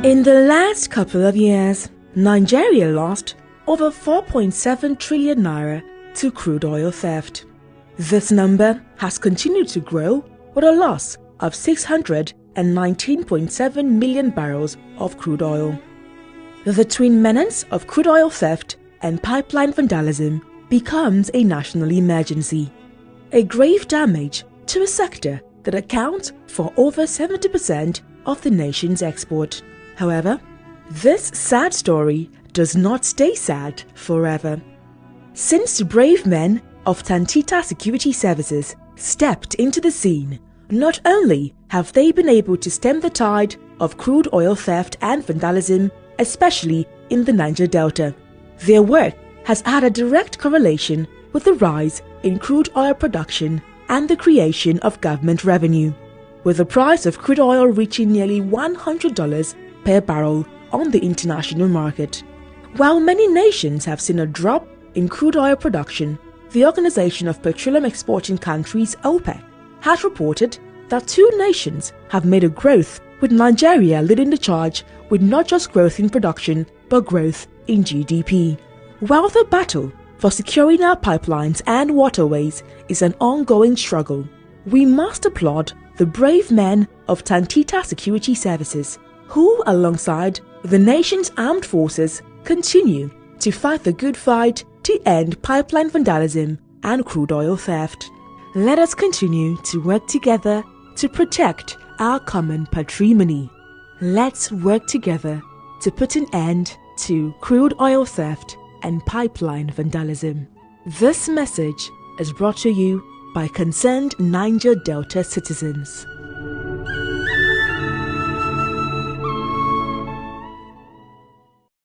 In the last couple of years, Nigeria lost over 4.7 trillion naira to crude oil theft. This number has continued to grow with a loss of 619.7 million barrels of crude oil. The twin menace of crude oil theft and pipeline vandalism becomes a national emergency, a grave damage to a sector that accounts for over 70% of the nation's export. However, this sad story does not stay sad forever. Since the brave men of Tantita Security Services stepped into the scene, not only have they been able to stem the tide of crude oil theft and vandalism, especially in the Niger Delta, their work has had a direct correlation with the rise in crude oil production and the creation of government revenue, with the price of crude oil reaching nearly $100 per barrel on the international market. While many nations have seen a drop in crude oil production, the Organization of Petroleum Exporting Countries, OPEC, has reported that two nations have made a growth, with Nigeria leading the charge with not just growth in production but growth in GDP. While the battle for securing our pipelines and waterways is an ongoing struggle, we must applaud the brave men of Tantita Security Services, who, alongside the nation's armed forces, continue to fight the good fight to end pipeline vandalism and crude oil theft. Let us continue to work together to protect our common patrimony. Let's work together to put an end to crude oil theft and pipeline vandalism. This message is brought to you by concerned Niger Delta citizens.